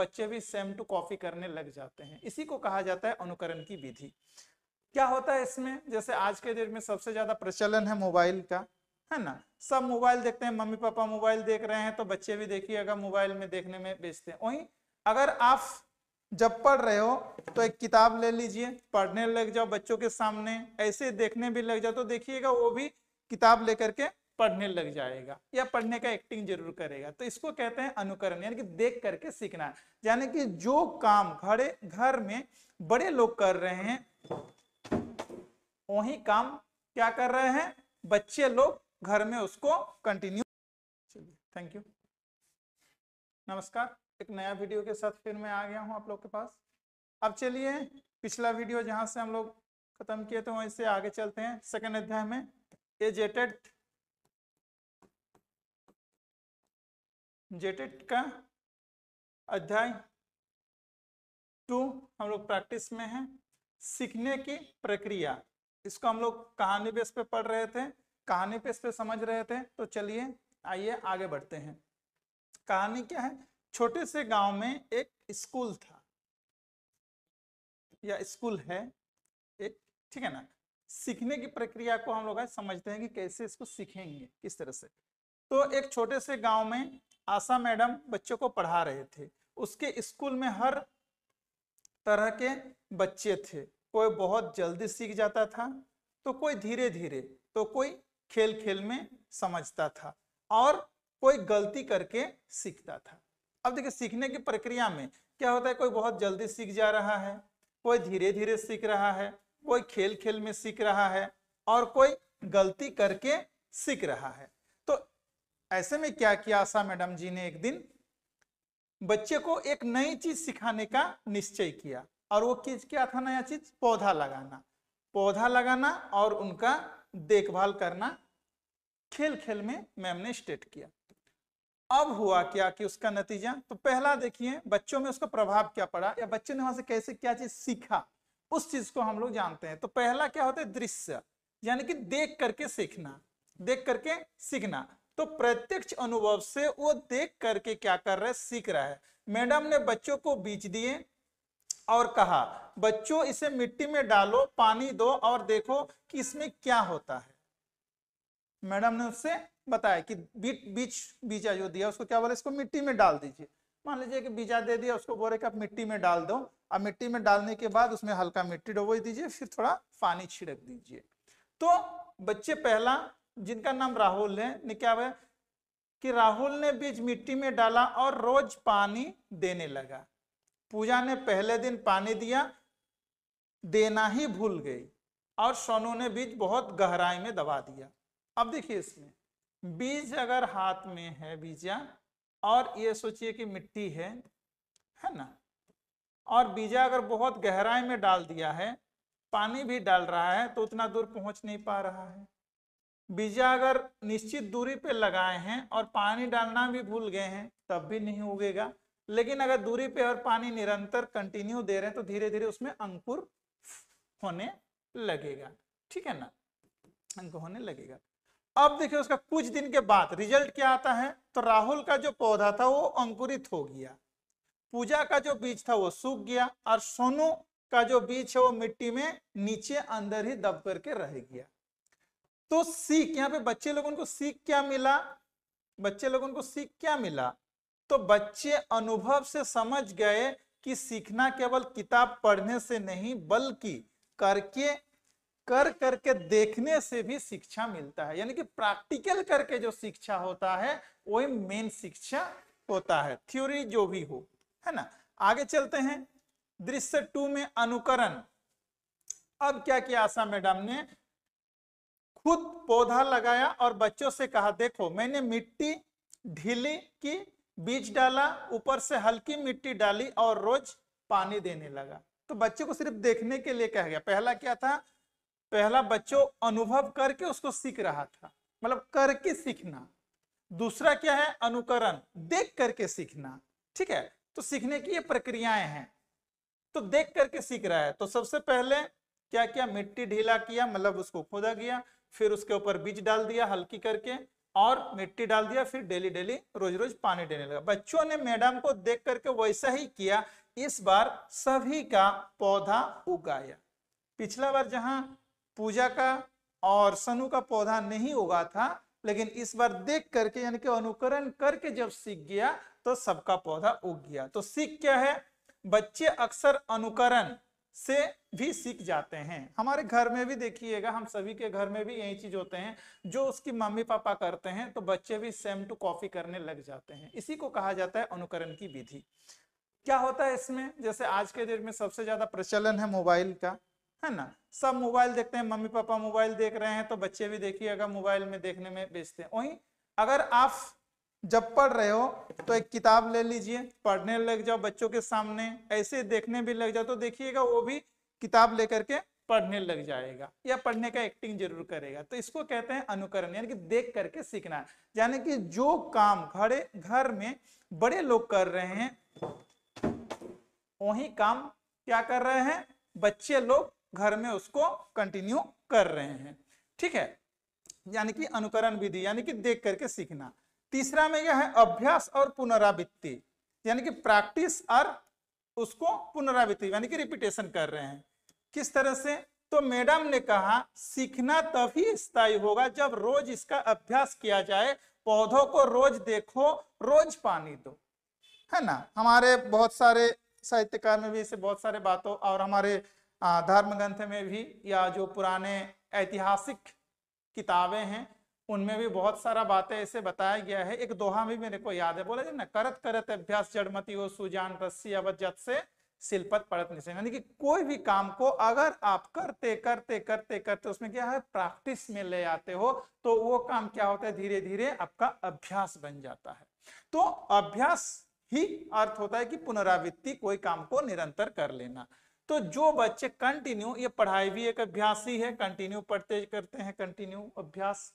बच्चे भी same to copy करने लग जाते हैं। इसी को कहा जाता है अनुकरण की विधि। क्या होता है इसमें, जैसे आज के डेट में सबसे ज्यादा प्रचलन है मोबाइल का, है ना, सब मोबाइल देखते हैं, मम्मी पापा मोबाइल देख रहे हैं तो बच्चे भी देखिएगा मोबाइल में देखने में बेचते हैं। वहीं अगर आप जब पढ़ रहे हो तो एक किताब ले लीजिए, पढ़ने लग जाओ बच्चों के सामने, ऐसे देखने भी लग जाओ तो देखिएगा वो भी किताब लेकर के पढ़ने लग जाएगा या पढ़ने का एक्टिंग जरूर करेगा। तो इसको कहते हैं अनुकरण, यानी कि देख करके सीखना। यानी कि जो काम घर में बड़े लोग कर रहे हैं वही काम क्या कर रहे हैं बच्चे लोग घर में उसको कंटिन्यू। चलिए, थैंक यू, नमस्कार। एक नया वीडियो के साथ फिर मैं आ गया हूं आप लोग के पास। अब चलिए पिछला वीडियो जहां से हम लोग खत्म किए थे वहीं से आगे चलते हैं। सेकंड अध्याय में जेटेट का अध्याय 2 हम लोग प्रैक्टिस में हैं। सीखने की प्रक्रिया, इसको हम लोग कहानी बेस पे पढ़ रहे थे, कहानी बेस पे समझ रहे थे। तो चलिए आइए आगे बढ़ते हैं। कहानी क्या है, छोटे से गांव में एक स्कूल था या स्कूल है एक, ठीक है ना। सीखने की प्रक्रिया को हम लोग आज समझते हैं कि कैसे इसको सीखेंगे, किस तरह से। तो एक छोटे से गांव में आशा मैडम बच्चों को पढ़ा रहे थे। उसके स्कूल में हर तरह के बच्चे थे, कोई बहुत जल्दी सीख जाता था तो कोई धीरे धीरे, तो कोई खेल खेल में समझता था और कोई गलती करके सीखता था। अब देखिए सीखने की प्रक्रिया में क्या होता है, कोई बहुत जल्दी सीख जा रहा है, कोई धीरे धीरे सीख रहा है, कोई खेल खेल में सीख रहा है और कोई गलती करके सीख रहा है। तो ऐसे में क्या किया आशा मैडम जी ने, एक दिन बच्चे को एक नई चीज सिखाने का निश्चय किया। और वो चीज क्या था, नया चीज, पौधा लगाना और उनका देखभाल करना खेल खेल में मैम ने स्टेट किया। अब हुआ क्या कि उसका नतीजा, तो पहला देखिए बच्चों में उसका प्रभाव क्या पड़ा या बच्चे ने वहां से कैसे क्या चीज सीखा, उस चीज को हम लोग जानते हैं। तो पहला क्या होता है, दृश्य, यानी कि देख करके सीखना, देख करके सीखना। तो प्रत्यक्ष अनुभव से वो देख करके क्या कर रहा है, सीख रहा है। मैडम ने बच्चों को बीज दिए और कहा बच्चों इसे मिट्टी में डालो, पानी दो और देखो कि इसमें क्या होता है। मैडम ने उससे बताया कि बीजा जो दिया उसको क्या बोले, इसको मिट्टी में डाल दीजिए। मान लीजिए कि बीजा दे दिया, उसको बोले कि आप मिट्टी में डाल दो। अब मिट्टी में डालने के बाद उसमें हल्का मिट्टी डुबो दीजिए, फिर थोड़ा पानी छिड़क दीजिए। तो बच्चे पहला, जिनका नाम राहुल है, ने क्या हुआ कि राहुल ने बीज मिट्टी में डाला और रोज पानी देने लगा। पूजा ने पहले दिन पानी दिया, देना ही भूल गई और सोनू ने बीज बहुत गहराई में दबा दिया। अब देखिए इसमें बीज अगर हाथ में है बीजा, और ये सोचिए कि मिट्टी है ना, और बीजा अगर बहुत गहराई में डाल दिया है, पानी भी डाल रहा है तो उतना दूर पहुंच नहीं पा रहा है। बीजा अगर निश्चित दूरी पे लगाए हैं और पानी डालना भी भूल गए हैं तब भी नहीं उगेगा। लेकिन अगर दूरी पे और पानी निरंतर कंटिन्यू दे रहे हैं तो धीरे धीरे उसमें अंकुर होने लगेगा, ठीक है ना, अंकुर होने लगेगा। अब देखिए उसका कुछ दिन के बाद रिजल्ट क्या आता है, तो राहुल का जो पौधा था वो अंकुरित हो गया, पूजा का जो बीज था वो सूख गया और सोनू का जो बीज है वो मिट्टी में नीचे अंदर ही दब करके रह गया। तो सीख, यहाँ पे बच्चे लोगों को सीख क्या मिला, तो बच्चे अनुभव से समझ गए कि सीखना केवल किताब पढ़ने से नहीं बल्कि कर करके देखने से भी शिक्षा मिलता है। यानी कि प्रैक्टिकल करके जो शिक्षा होता है वही मेन शिक्षा होता है, थ्योरी जो भी हो, है ना। आगे चलते हैं, दृश्य 2 में अनुकरण। अब क्या किया आशा मैडम ने, खुद पौधा लगाया और बच्चों से कहा देखो मैंने मिट्टी ढीली की, बीज डाला, ऊपर से हल्की मिट्टी डाली और रोज पानी देने लगा। तो बच्चों को सिर्फ देखने के लिए कहा गया। पहला क्या था, पहला बच्चों अनुभव करके उसको सीख रहा था, मतलब करके सीखना। दूसरा क्या है, अनुकरण, देख करके सीखना, ठीक है। तो सीखने की ये प्रक्रियाएं हैं, तो देख करके सीख रहा है। तो सबसे पहले क्या किया, मिट्टी ढीला किया, मतलब उसको खोदा गया, फिर उसके ऊपर बीज डाल दिया हल्की करके, और मिट्टी डाल दिया, फिर डेली डेली रोज रोज पानी देने लगा। बच्चों ने मैडम को देख करके वैसा ही किया, इस बार सभी का पौधा उगाया। पिछला बार जहां पूजा का और सनु का पौधा नहीं उगा था, लेकिन इस बार देख करके यानी कि अनुकरण करके जब सीख गया तो सबका पौधा उग गया। तो सीख क्या है, बच्चे अक्सर अनुकरण से भी सीख जाते हैं। हमारे घर में भी देखिएगा, हम सभी के घर में भी यही चीज होते हैं, जो उसकी मम्मी पापा करते हैं तो बच्चे भी सेम टू कॉपी करने लग जाते हैं। इसी को कहा जाता है अनुकरण की विधि। क्या होता है इसमें, जैसे आज के डेट में सबसे ज्यादा प्रचलन है मोबाइल का, है ना, सब मोबाइल देखते हैं, मम्मी पापा मोबाइल देख रहे हैं तो बच्चे भी देखिएगा मोबाइल में देखने में बेचते हैं। वहीं अगर आप जब पढ़ रहे हो तो एक किताब ले लीजिए, पढ़ने लग जाओ बच्चों के सामने, ऐसे देखने भी लग जाओ तो देखिएगा वो भी किताब लेकर के पढ़ने लग जाएगा या पढ़ने का एक्टिंग जरूर करेगा। तो इसको कहते हैं अनुकरण, यानी कि देख करके सीखना। यानी कि जो काम घर में बड़े लोग कर रहे हैं वही काम क्या कर रहे हैं, बच्चे लोग घर में उसको कंटिन्यू कर रहे हैं। ठीक है, यानी कि अनुकरण विधि, यानी कि देख करके सीखना। तीसरा में यह है अभ्यास और पुनरावृत्ति, यानी कि प्रैक्टिस और उसको पुनरावृत्ति यानी कि रिपीटेशन कर रहे हैं। किस तरह से, तो मैडम ने कहा सीखना तभी स्थायी होगा जब रोज इसका अभ्यास किया जाए। पौधों को रोज देखो, रोज पानी दो, है ना। हमारे बहुत सारे साहित्यकार में भी इसे बहुत सारे बातों, और हमारे धर्म ग्रंथ में भी या जो पुराने ऐतिहासिक किताबें हैं उनमें भी बहुत सारा बातें ऐसे बताया गया है। एक दोहा भी मेरे को याद है, बोला ना, करत करत अभ्यास जड़मती हो सुजान रस्सी अवध जत से शिल्पत पड़त निश्चय। यानी कि कोई भी काम को अगर आप करते करते करते करते उसमें क्या है, प्रैक्टिस में ले आते हो तो वो काम क्या होता है, धीरे धीरे आपका अभ्यास बन जाता है। तो अभ्यास ही अर्थ होता है कि पुनरावृत्ति, कोई काम को निरंतर कर लेना। तो जो बच्चे कंटिन्यू, ये पढ़ाई भी एक अभ्यास ही है, कंटिन्यू पढ़ते करते हैं, कंटिन्यू अभ्यास,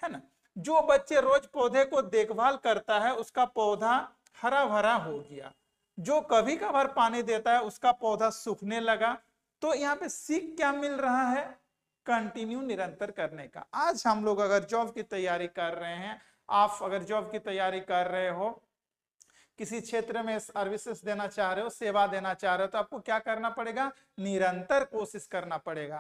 है ना। जो बच्चे रोज पौधे को देखभाल करता है उसका पौधा हरा भरा हो गया। जो कभी कभार पानी देता है उसका पौधा सूखने लगा। तो यहाँ पे सीख क्या मिल रहा है, कंटिन्यू निरंतर करने का। आज हम लोग अगर जॉब की तैयारी कर रहे हैं, आप अगर जॉब की तैयारी कर रहे हो, किसी क्षेत्र में सर्विसेज देना चाह रहे हो, सेवा देना चाह रहे हो, तो आपको क्या करना पड़ेगा, निरंतर कोशिश करना पड़ेगा,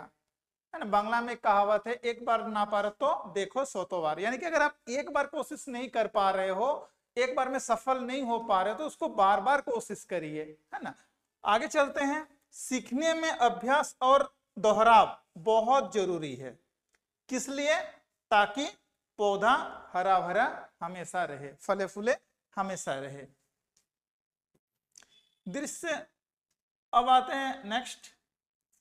है ना। बांग्ला में कहावत है, एक बार ना पारो तो देखो सौतो बार। यानी कि अगर आप एक बार कोशिश नहीं कर पा रहे हो, एक बार में सफल नहीं हो पा रहे हो, तो उसको बार बार कोशिश करिए, है ना। आगे चलते हैं। सीखने में अभ्यास और दोहराव बहुत जरूरी है। किस लिए, ताकि पौधा हरा भरा हमेशा रहे, फले फूले हमेशा रहे। दृश्य, अब आते हैं नेक्स्ट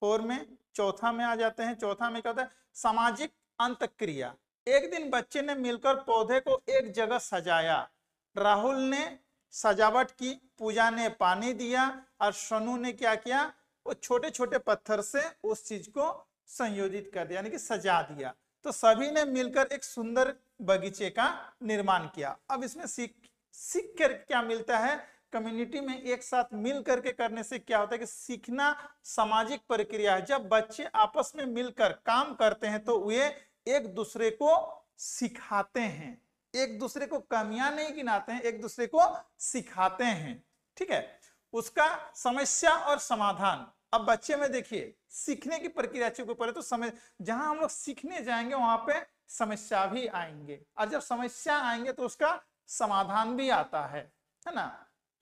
4 में, चौथा में आ जाते हैं। चौथा में क्या होता है, सामाजिक अंतक्रिया। एक दिन बच्चे ने मिलकर पौधे को एक जगह सजाया। राहुल ने सजावट की, पूजा ने पानी दिया और सोनू ने क्या किया, वो छोटे छोटे पत्थर से उस चीज को संयोजित कर दिया, यानी कि सजा दिया। तो सभी ने मिलकर एक सुंदर बगीचे का निर्माण किया। अब इसमें सीख कर क्या मिलता है, कम्युनिटी में एक साथ मिल करके करने से क्या होता है कि सीखना सामाजिक प्रक्रिया है। जब बच्चे आपस में मिलकर काम करते हैं तो वे एक दूसरे को सिखाते हैं, एक दूसरे को कमियां नहीं गिनाते हैं, एक दूसरे को सिखाते हैं। ठीक है, उसका समस्या और समाधान। अब बच्चे में देखिए सीखने की प्रक्रिया के ऊपर है, तो समय जहां हम लोग सीखने जाएंगे वहां पे समस्या भी आएंगे, और जब समस्या आएंगे तो उसका समाधान भी आता है ना।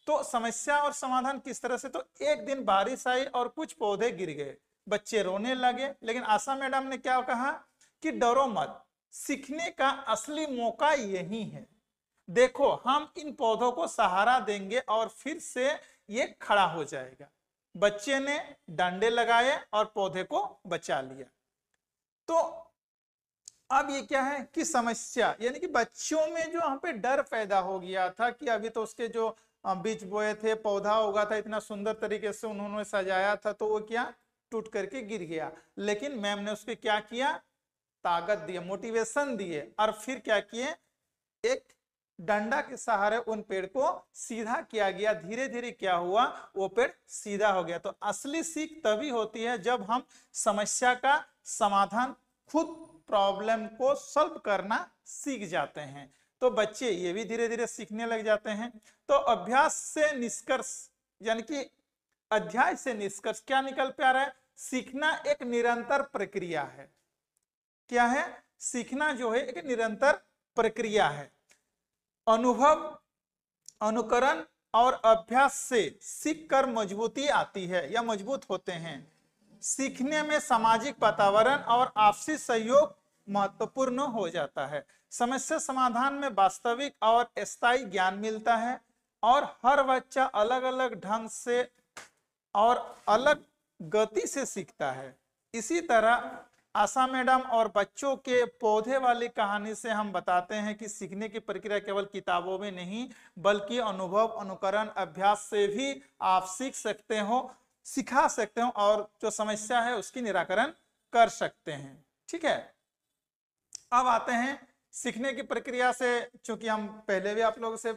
तो समस्या और समाधान किस तरह से, तो एक दिन बारिश आई और कुछ पौधे गिर गए, बच्चे रोने लगे, लेकिन आशा मैडम ने क्या कहा कि डरो मत, सीखने का असली मौका यही है। देखो हम इन पौधों को सहारा देंगे और फिर से ये खड़ा हो जाएगा। बच्चे ने डंडे लगाए और पौधे को बचा लिया। तो अब ये क्या है कि समस्या, यानी कि बच्चों में जो यहाँ पे डर पैदा हो गया था कि अभी तो उसके जो बीज बोए थे, पौधा उगा था, इतना सुंदर तरीके से उन्होंने सजाया था, तो वो क्या टूट करके गिर गया। लेकिन मैम ने उसके क्या किया, ताकत दिए, मोटिवेशन दिए, और फिर क्या किए, एक डंडा के सहारे उन पेड़ को सीधा किया गया। धीरे धीरे क्या हुआ, वो पेड़ सीधा हो गया। तो असली सीख तभी होती है जब हम समस्या का समाधान खुद प्रॉब्लम को सॉल्व करना सीख जाते हैं। तो बच्चे ये भी धीरे धीरे सीखने लग जाते हैं। तो अभ्यास से निष्कर्ष यानी कि अध्याय से निष्कर्ष क्या निकल पे आ रहा है? सीखना एक निरंतर प्रक्रिया है। क्या है? सीखना जो है एक निरंतर प्रक्रिया है। अनुभव, अनुकरण और अभ्यास से सीखकर मजबूती आती है या मजबूत होते हैं। सीखने में सामाजिक वातावरण और आपसी सहयोग महत्वपूर्ण हो जाता है। समस्या समाधान में वास्तविक और स्थायी ज्ञान मिलता है और हर बच्चा अलग अलग ढंग से और अलग गति से सीखता है। इसी तरह आशा मैडम और बच्चों के पौधे वाली कहानी से हम बताते हैं कि सीखने की प्रक्रिया केवल किताबों में नहीं बल्कि अनुभव, अनुकरण, अभ्यास से भी आप सीख सकते हो, सिखा सकते हो और जो समस्या है उसकी निराकरण कर सकते हैं। ठीक है, अब आते हैं सीखने की प्रक्रिया से, चूंकि हम पहले भी आप लोगों से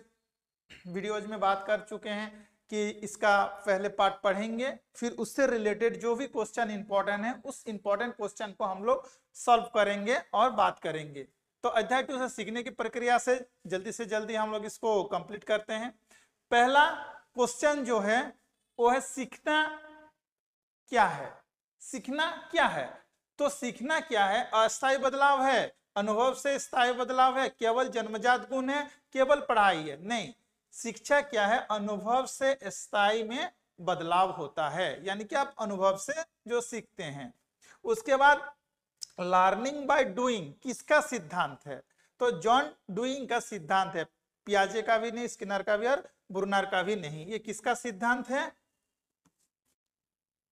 वीडियोज में बात कर चुके हैं कि इसका पहले पार्ट पढ़ेंगे, फिर उससे रिलेटेड जो भी क्वेश्चन इंपॉर्टेंट है उस इंपॉर्टेंट क्वेश्चन को हम लोग सॉल्व करेंगे और बात करेंगे। तो अध्याय 2 से सीखने की प्रक्रिया से जल्दी हम लोग इसको कंप्लीट करते हैं। पहला क्वेश्चन जो है वो है सीखना क्या है? सीखना क्या है? तो सीखना क्या है? अस्थायी बदलाव है, अनुभव से स्थायी बदलाव है, केवल जन्मजात गुण है, केवल पढ़ाई है? नहीं, शिक्षा क्या है? अनुभव से स्थायी में बदलाव होता है, यानी कि आप अनुभव से जो सीखते हैं। उसके बाद लर्निंग बाय डूइंग किसका सिद्धांत है? तो जॉन डूइंग का सिद्धांत है, पियाजे का भी नहीं, स्किनर का भी और ब्रूनर का भी नहीं। ये किसका सिद्धांत है?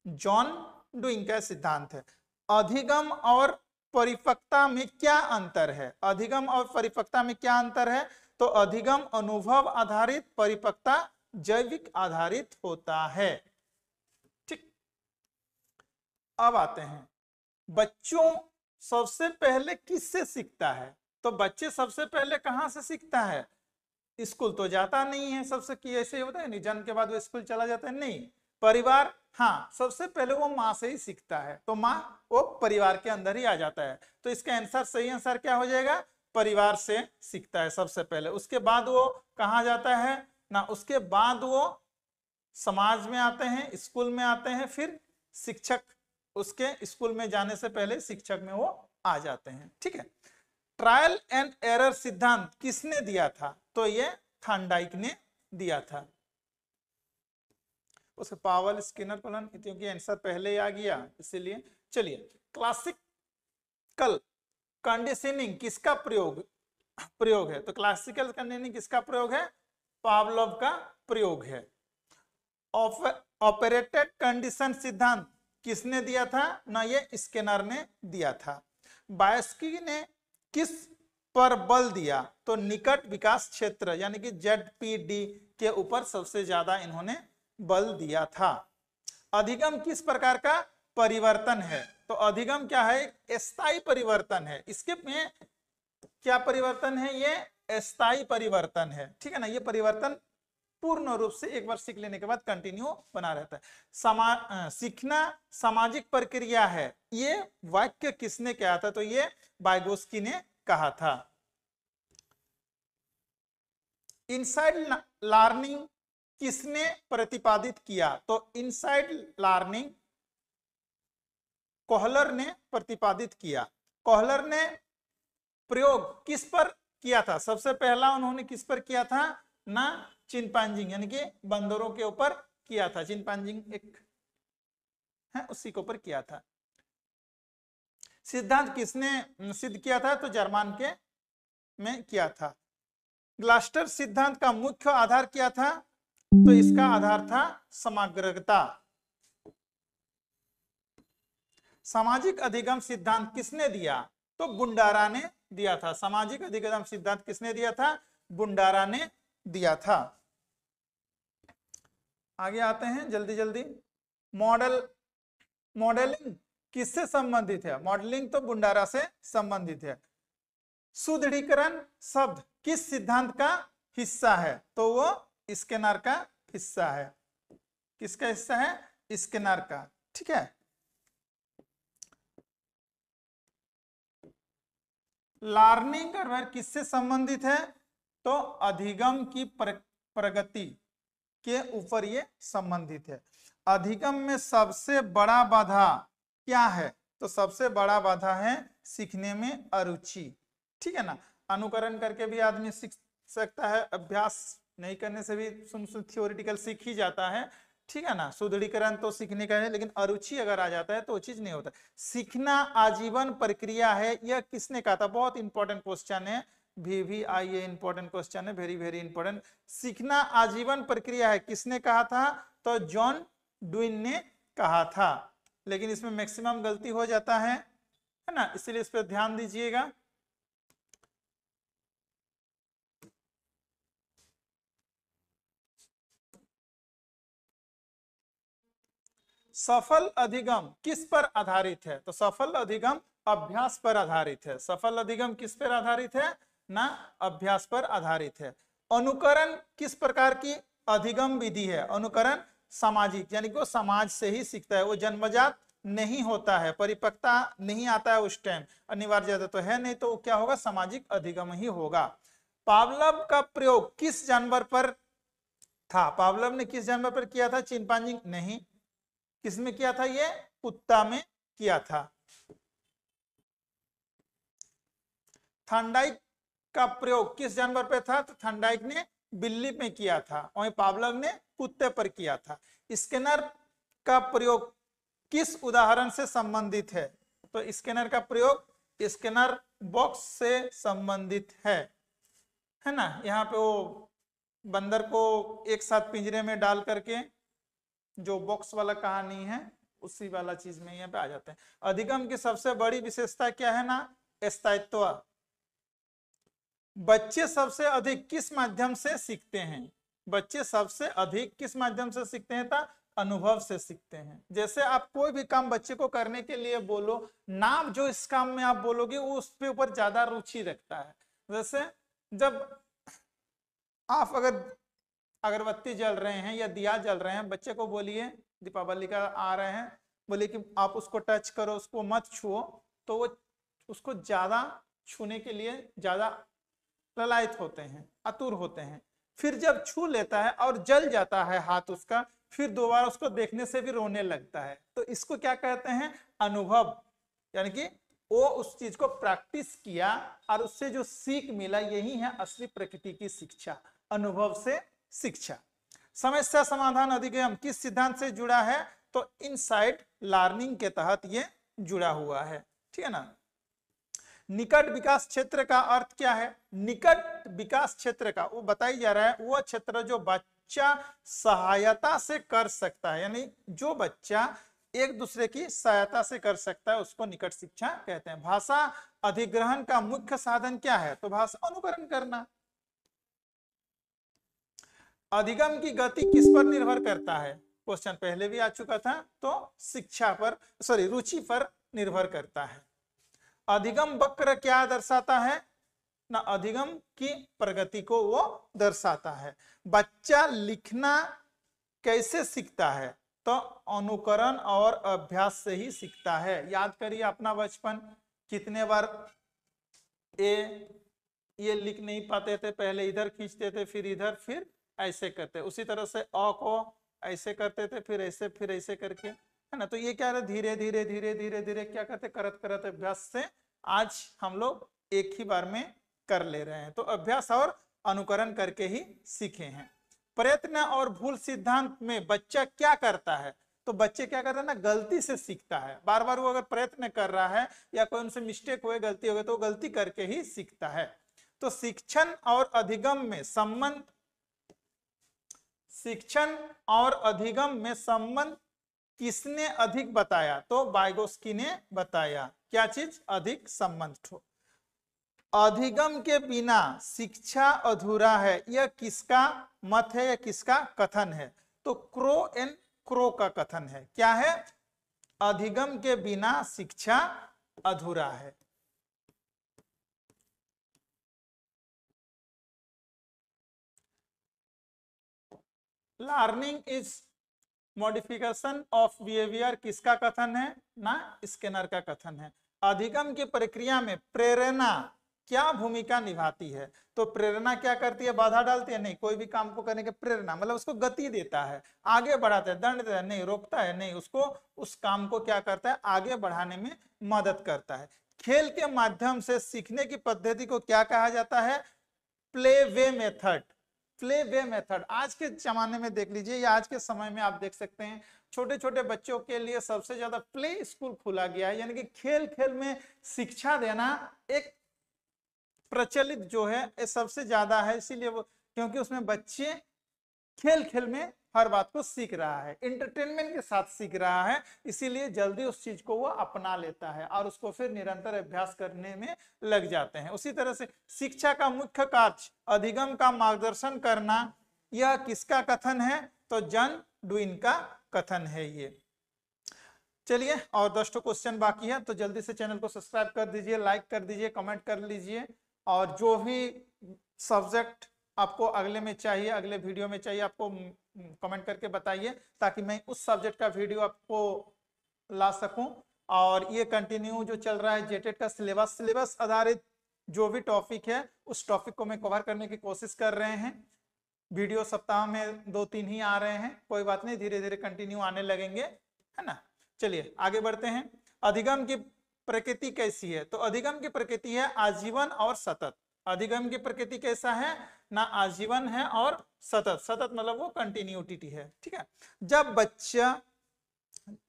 जॉन डूइंग का सिद्धांत है। अधिगम और परिपक्वता में क्या अंतर है? अधिगम और परिपक्वता में क्या अंतर है? तो अधिगम अनुभव आधारित, परिपक्वता जैविक आधारित होता है। ठीक, अब आते हैं बच्चों सबसे पहले किससे सीखता है? तो बच्चे सबसे पहले कहां से सीखता है? स्कूल तो जाता नहीं है सबसे, कि ऐसे होता है नहीं, जन्म के बाद वो स्कूल चला जाता है? नहीं, परिवार, हाँ, सबसे पहले वो माँ से ही सीखता है। तो माँ वो परिवार के अंदर ही आ जाता है। तो इसका आंसर, सही आंसर क्या हो जाएगा? परिवार से सीखता है सबसे पहले। उसके बाद वो कहाँ जाता है ना, उसके बाद वो समाज में आते हैं, स्कूल में आते हैं, फिर शिक्षक, उसके स्कूल में जाने से पहले शिक्षक में वो आ जाते हैं। ठीक है, ट्रायल एंड एरर सिद्धांत किसने दिया था? तो ये थॉर्नडाइक ने दिया था। उसके पावल, स्किनर, कोलन, क्योंकि आंसर पहले ही आ गया इसीलिए। चलिए, क्लासिकल कंडीशनिंग किसका प्रयोग है? तो क्लासिकल कंडीशनिंग किसका प्रयोग है? पावलोव का प्रयोग है। ऑपरेटेड कंडीशन सिद्धांत किसने दिया था? ना, ये स्किनर ने दिया था। बायस्की ने किस पर बल दिया? तो निकट विकास क्षेत्र यानी कि ZPD के ऊपर सबसे ज्यादा इन्होंने बल दिया था। अधिगम किस प्रकार का परिवर्तन है? तो अधिगम क्या है? स्थायी परिवर्तन है। इसके में क्या परिवर्तन है? ये स्थायी परिवर्तन है। ठीक है ना, ये परिवर्तन पूर्ण रूप से एक बार सीख लेने के बाद कंटिन्यू बना रहता है। सीखना सामाजिक प्रक्रिया है, ये वाक्य किसने कहा था? तो ये वाइगोस्की ने कहा था। इनसाइड लर्निंग किसने प्रतिपादित किया? तो इनसाइड लर्निंग कोहलर ने प्रतिपादित किया। कोहलर ने प्रयोग किस पर किया था? सबसे पहला उन्होंने किस पर किया था ना? चिंपैंजी यानी कि बंदरों के ऊपर किया था। चिंपैंजी एक है, उसी के ऊपर किया था। सिद्धांत किसने सिद्ध किया था? तो जर्मन के में किया था। ग्लास्टर सिद्धांत का मुख्य आधार क्या था? तो इसका आधार था समग्रता। सामाजिक अधिगम सिद्धांत किसने दिया? तो बुंडारा ने दिया था। सामाजिक अधिगम सिद्धांत किसने दिया था? बुंडारा ने दिया था। आगे आते हैं जल्दी। मॉडलिंग किससे संबंधित है? मॉडलिंग तो बुंडारा से संबंधित है। सुदृढ़ीकरण शब्द किस सिद्धांत का हिस्सा है? तो वो स्किनर का हिस्सा है। किसका हिस्सा है? स्किनर का। ठीक है, लर्निंग कर्व किससे संबंधित है? तो अधिगम की प्रगति के ऊपर ये संबंधित है। अधिगम में सबसे बड़ा बाधा क्या है? तो सबसे बड़ा बाधा है सीखने में अरुचि। ठीक है ना, अनुकरण करके भी आदमी सीख सकता है, अभ्यास नहीं करने से भी सुन थियोरिटिकल सीख ही जाता है। ठीक है ना, सुदृढ़ीकरण तो सीखने का है, लेकिन अरुचि अगर आ जाता है तो वो चीज नहीं होता। सीखना आजीवन प्रक्रिया है, यह किसने कहा था? बहुत इंपॉर्टेंट क्वेश्चन है, VVI इंपॉर्टेंट क्वेश्चन है, वेरी वेरी इंपॉर्टेंट। सीखना आजीवन प्रक्रिया है, किसने कहा था? तो जॉन डुइन ने कहा था। लेकिन इसमें मैक्सिमम गलती हो जाता है ना, इसलिए इस पर ध्यान दीजिएगा। सफल अधिगम किस पर आधारित है? तो सफल अधिगम अभ्यास पर आधारित है। सफल अधिगम किस पर आधारित है ना? अभ्यास पर आधारित है। अनुकरण किस प्रकार की अधिगम विधि है? अनुकरण सामाजिक, यानी कि वो समाज से ही सीखता है, वो जन्मजात नहीं होता है, परिपक्वता नहीं आता है उस टाइम, अनिवार्य तो है नहीं, तो क्या होगा? सामाजिक अधिगम ही होगा। पावलव का प्रयोग किस जानवर पर था? पावलव ने किस जानवर पर किया था? चिंपांजी नहीं, किसमें किया था? ये कुत्ता में किया था। थॉर्नडाइक का प्रयोग किस जानवर पे था? तो थॉर्नडाइक ने बिल्ली में किया था, वहीं पावलव ने कुत्ते पर किया था। स्किनर का प्रयोग किस उदाहरण से संबंधित है? तो स्किनर का प्रयोग स्किनर बॉक्स से संबंधित है ना। यहाँ पे वो बंदर को एक साथ पिंजरे में डाल करके जो बॉक्स वाला कहानी है, उसी वाला चीज में यहाँ पे आ जाते हैं। अधिगम की सबसे बड़ी विशेषता क्या है ना? स्थायित्व। बच्चे सबसे अधिक किस माध्यम से सीखते हैं? बच्चे सबसे अधिक किस माध्यम से सीखते हैं? था अनुभव से सीखते हैं। जैसे आप कोई भी काम बच्चे को करने के लिए बोलो, नाम जो इस काम में आप बोलोगे वो उस पे ऊपर ज्यादा रुचि रखता है। जैसे जब आप अगर अगरबत्ती जल रहे हैं या दिया जल रहे हैं, बच्चे को बोलिए दीपावली का आ रहे हैं, बोलिए कि आप उसको टच करो, उसको मत छुओ, तो वो उसको ज्यादा छूने के लिए ज्यादा ललायत होते हैं, आतुर होते हैं। फिर जब छू लेता है और जल जाता है हाथ उसका, फिर दोबारा उसको देखने से भी रोने लगता है। तो इसको क्या कहते हैं? अनुभव। यानी कि वो उस चीज को प्रैक्टिस किया और उससे जो सीख मिला, यही है असली प्रकृति की शिक्षा, अनुभव से शिक्षा। समस्या समाधान अधिगम किस सिद्धांत से जुड़ा है? तो इनसाइट लर्निंग के तहत ये जुड़ा हुआ है। ठीक है ना। निकट विकास क्षेत्र का अर्थ क्या है? निकट विकास क्षेत्र का वो बताई जा रहा है, वो क्षेत्र जो बच्चा सहायता से कर सकता है, यानी जो बच्चा एक दूसरे की सहायता से कर सकता है, उसको निकट शिक्षा कहते हैं। भाषा अधिग्रहण का मुख्य साधन क्या है? तो भाषा अनुकरण करना। अधिगम की गति किस पर निर्भर करता है? क्वेश्चन पहले भी आ चुका था, तो शिक्षा पर, सॉरी, रुचि पर निर्भर करता है। अधिगम वक्र क्या दर्शाता है ना? अधिगम की प्रगति को वो दर्शाता है। बच्चा लिखना कैसे सीखता है? तो अनुकरण और अभ्यास से ही सीखता है। याद करिए अपना बचपन, कितने बार ये लिख नहीं पाते थे, पहले इधर खींचते थे, फिर इधर, फिर ऐसे करते। उसी तरह से अ को ऐसे करते थे, फिर ऐसे करके, है ना। तो ये क्या है? धीरे धीरे धीरे धीरे धीरे क्या करते? करत करत अभ्यास से आज हम लोग एक ही बार में कर ले रहे हैं। तो अभ्यास और अनुकरण करके ही सीखे हैं। प्रयत्न और भूल सिद्धांत में बच्चा क्या करता है? तो बच्चे क्या करते हैं ना? गलती से सीखता है। बार बार वो अगर प्रयत्न कर रहा है या कोई उनसे मिस्टेक हुए, गलती हो गई, तो गलती करके ही सीखता है। तो शिक्षण और अधिगम में संबंध, शिक्षण और अधिगम में संबंध किसने अधिक बताया? तो वाइगोत्स्की ने बताया। क्या चीज? अधिक संबंध। अधिगम के बिना शिक्षा अधूरा है, यह किसका मत है या किसका कथन है? तो क्रो एंड क्रो का कथन है। क्या है? अधिगम के बिना शिक्षा अधूरा है। Learning is modification of behaviour किसका कथन है ना? स्किनर का कथन है। अधिगम की प्रक्रिया में प्रेरणा क्या भूमिका निभाती है? तो प्रेरणा क्या करती है? बाधा डालती है? नहीं। कोई भी काम को करने की प्रेरणा मतलब उसको गति देता है, आगे बढ़ाता है, दंड देता है? नहीं। रोकता है? नहीं। उसको उस काम को क्या करता है? आगे बढ़ाने में मदद करता है। खेल के माध्यम से सीखने की पद्धति को क्या कहा जाता है? Play way method. Play way method आज के जमाने में देख लीजिए या आज के समय में आप देख सकते हैं छोटे छोटे बच्चों के लिए सबसे ज्यादा प्ले स्कूल खोला गया है, यानी कि खेल खेल में शिक्षा देना एक प्रचलित जो है ये सबसे ज्यादा है। इसीलिए वो क्योंकि उसमें बच्चे खेल खेल में हर बात को सीख रहा है, इंटरटेनमेंट के साथ सीख रहा है, इसीलिए जल्दी उस चीज को वो अपना लेता है और उसको फिर निरंतर अभ्यास करने में लग जाते हैं। उसी तरह से शिक्षा का मुख्य कार्य अधिगम का मार्गदर्शन करना, यह किसका कथन है? तो जॉन डुइन का कथन है ये। चलिए और 10 क्वेश्चन बाकी है, तो जल्दी से चैनल को सब्सक्राइब कर दीजिए, लाइक कर दीजिए, कमेंट कर लीजिए और जो भी सब्जेक्ट आपको अगले में चाहिए, अगले वीडियो में चाहिए, आपको कमेंट करके बताइए ताकि मैं उस सब्जेक्ट का वीडियो आपको ला सकूं। और ये कंटिन्यू जो चल रहा है जेटेट का सिलेबस आधारित जो भी टॉपिक है उस टॉपिक को मैं कवर करने की कोशिश कर रहे हैं। वीडियो सप्ताह में 2-3 ही आ रहे हैं, कोई बात नहीं, धीरे धीरे कंटिन्यू आने लगेंगे, है ना। चलिए आगे बढ़ते हैं। अधिगम की प्रकृति कैसी है? तो अधिगम की प्रकृति है आजीवन और सतत। अधिगम की प्रकृति कैसा है? ना आजीवन है और सतत। सतत मतलब वो कंटिन्यूटी है, ठीक है। जब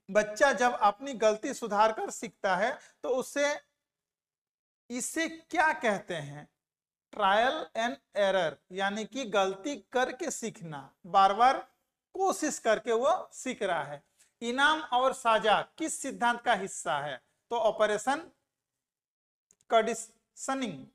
बच्चा जब अपनी गलती सुधार कर सीखता है तो इसे क्या कहते हैं? ट्रायल एंड एरर, यानी कि गलती करके सीखना, बार बार कोशिश करके वो सीख रहा है। इनाम और साजा किस सिद्धांत का हिस्सा है? तो ऑपरेशन कंडीशनिंग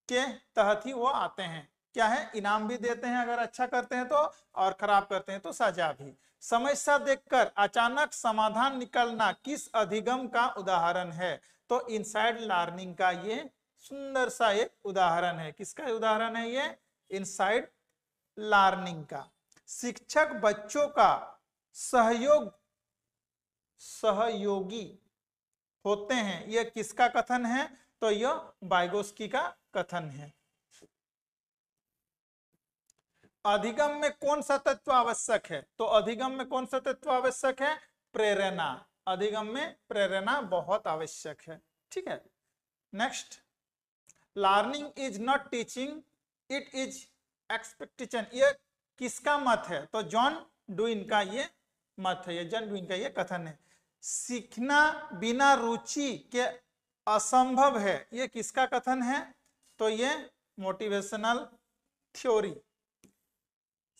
के तहत ही वो आते हैं। क्या है? इनाम भी देते हैं अगर अच्छा करते हैं तो, और खराब करते हैं तो सजा भी। समस्या देखकर अचानक समाधान निकलना किस अधिगम का उदाहरण है? तो इनसाइड लर्निंग का ये सुंदर सा एक उदाहरण है। किसका उदाहरण है ये? इनसाइड लर्निंग का। शिक्षक बच्चों का सहयोगी होते हैं, यह किसका कथन है? तो यह वाइगोस्की का कथन है। अधिगम में कौन सा तत्व आवश्यक है? तो अधिगम में कौन सा तत्व आवश्यक है? प्रेरणा। अधिगम में प्रेरणा बहुत आवश्यक है, ठीक है। Next, learning is not teaching, it is expectation, ये किसका मत है? तो जॉन डुइन का ये मत है, ये जॉन डुइन का ये कथन है। सीखना बिना रुचि के असंभव है, ये किसका कथन है? तो ये मोटिवेशनल थ्योरी।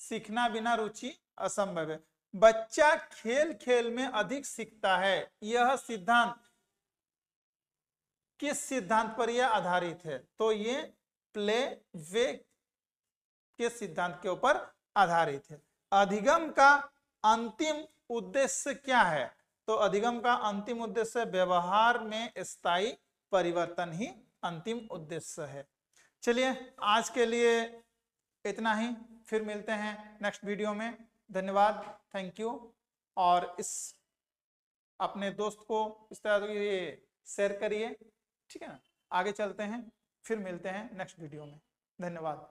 सीखना बिना रुचि असंभव है। बच्चा खेल खेल में अधिक सीखता है, यह सिद्धांत किस सिद्धांत पर यह आधारित है? तो ये प्ले वे के सिद्धांत के ऊपर आधारित है। अधिगम का अंतिम उद्देश्य क्या है? तो अधिगम का अंतिम उद्देश्य व्यवहार में स्थायी परिवर्तन ही अंतिम उद्देश्य है। चलिए आज के लिए इतना ही, फिर मिलते हैं नेक्स्ट वीडियो में। धन्यवाद, थैंक यू। और इस अपने दोस्त को इस तरह ये शेयर करिए, ठीक है ना। आगे चलते हैं, फिर मिलते हैं नेक्स्ट वीडियो में। धन्यवाद।